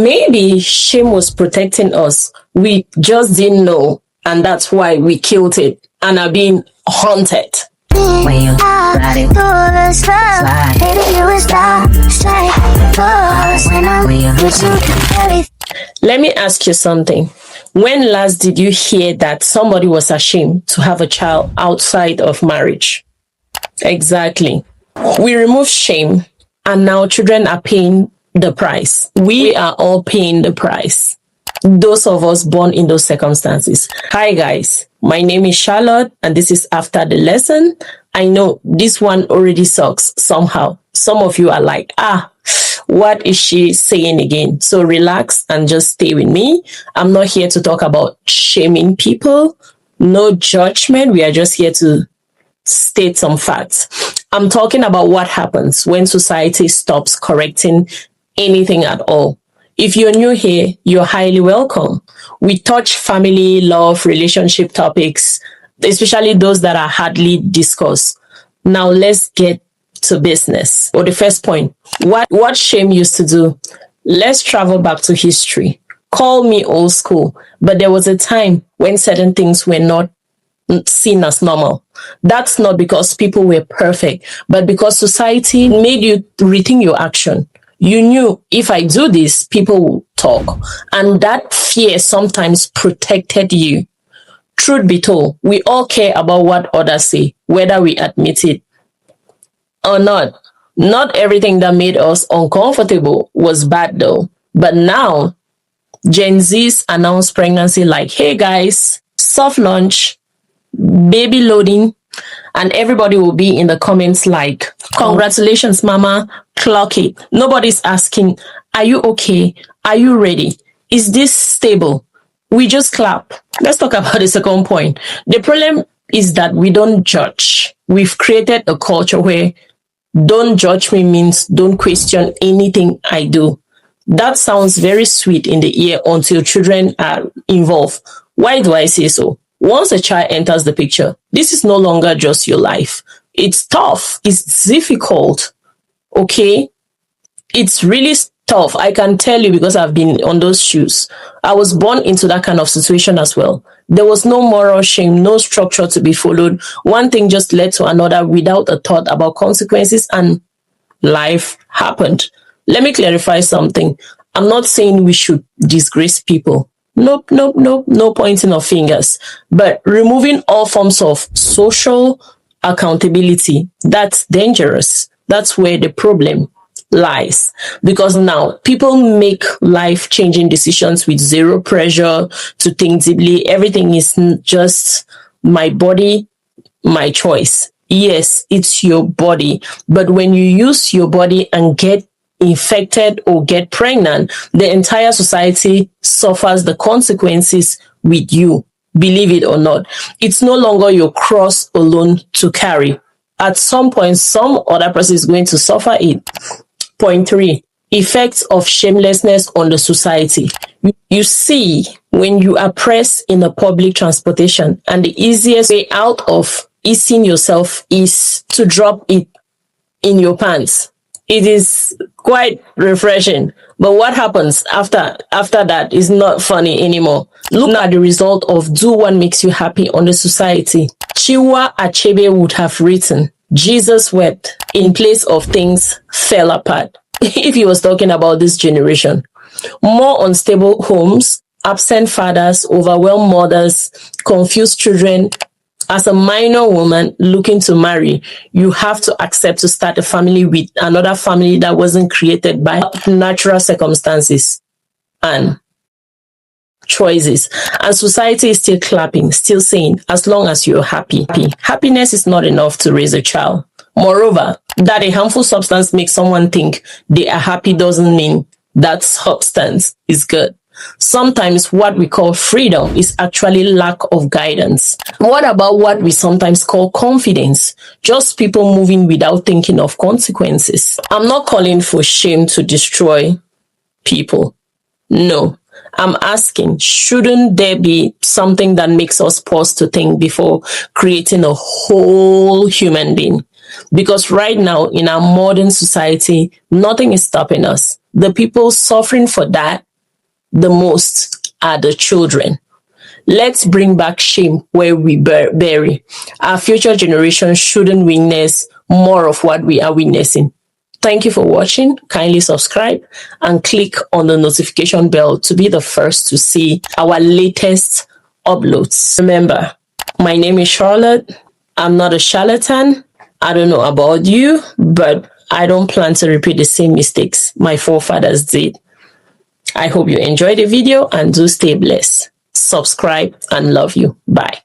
Maybe shame was protecting us. We just didn't know. And that's why we killed it and are being haunted. When you ride it, slide. Let me ask you something. When last did you hear that somebody was ashamed to have a child outside of marriage? Exactly. We remove shame and now children are paying the price. We are all paying the price. Those of us born in those circumstances. Hi guys, my name is Charlotte and this is After the Lesson. I know this one already sucks somehow. Some of you are like, what is she saying again? So relax and just stay with me. I'm not here to talk about shaming people. No judgment. We are just here to state some facts. I'm talking about what happens when society stops correcting anything at all. If you're new here, you're highly welcome. We touch family, love, relationship topics, especially those that are hardly discussed. Now let's get to business. Or the first point, what shame used to do. Let's travel back to history. Call me old school, but there was a time when certain things were not seen as normal. That's not because people were perfect, but because society made you rethink your action. You knew if I do this, people will talk. And that fear sometimes protected you. Truth be told, we all care about what others say, whether we admit it or not. Not everything that made us uncomfortable was bad though. But now, Gen Zs announce pregnancy like, hey guys, soft launch, baby loading, and everybody will be in the comments like, congratulations, mama, clock it. Nobody's asking, are you okay? Are you ready? Is this stable? We just clap. Let's talk about the second point. The problem is that we don't judge. We've created a culture where don't judge me means don't question anything I do. That sounds very sweet in the ear until children are involved. Why do I say so? Once a child enters the picture, this is no longer just your life. It's tough. It's difficult. Okay? It's really tough. I can tell you because I've been on those shoes. I was born into that kind of situation as well. There was no moral shame, no structure to be followed. One thing just led to another without a thought about consequences, and life happened. Let me clarify something. I'm not saying we should disgrace people. Nope, no pointing of fingers. But removing all forms of social accountability, that's dangerous. That's where the problem lies. Because now people make life-changing decisions with zero pressure to think deeply. Everything is just my body, my choice. Yes, it's your body. But when you use your body and get infected or get pregnant, the entire society suffers the consequences with you, believe it or not. It's no longer your cross alone to carry. At some point, some other person is going to suffer it. Point 3, effects of shamelessness on the society. You see, when you are pressed in a public transportation, and the easiest way out of easing yourself is to drop it in your pants. It is quite refreshing. But what happens after that is not funny anymore. Look at the result of do what makes you happy on the society. Chiwa Achebe would have written, Jesus wept in place of things fell apart. If he was talking about this generation. More unstable homes, absent fathers, overwhelmed mothers, confused children. As a minor woman looking to marry, you have to accept to start a family with another family that wasn't created by natural circumstances and choices. And society is still clapping, still saying, as long as you're happy. Happiness is not enough to raise a child. Moreover, that a harmful substance makes someone think they are happy doesn't mean that substance is good. Sometimes what we call freedom is actually lack of guidance. What about what we sometimes call confidence? Just people moving without thinking of consequences. I'm not calling for shame to destroy people. No. I'm asking, shouldn't there be something that makes us pause to think before creating a whole human being? Because right now in our modern society, nothing is stopping us. The people suffering for that the most are the children. Let's bring back shame where we bury. Our future generations shouldn't witness more of what we are witnessing. Thank you for watching. Kindly subscribe and click on the notification bell to be the first to see our latest uploads. Remember, my name is Charlotte. I'm not a charlatan. I don't know about you, but I don't plan to repeat the same mistakes my forefathers did. I hope you enjoyed the video and do stay blessed. Subscribe and love you. Bye.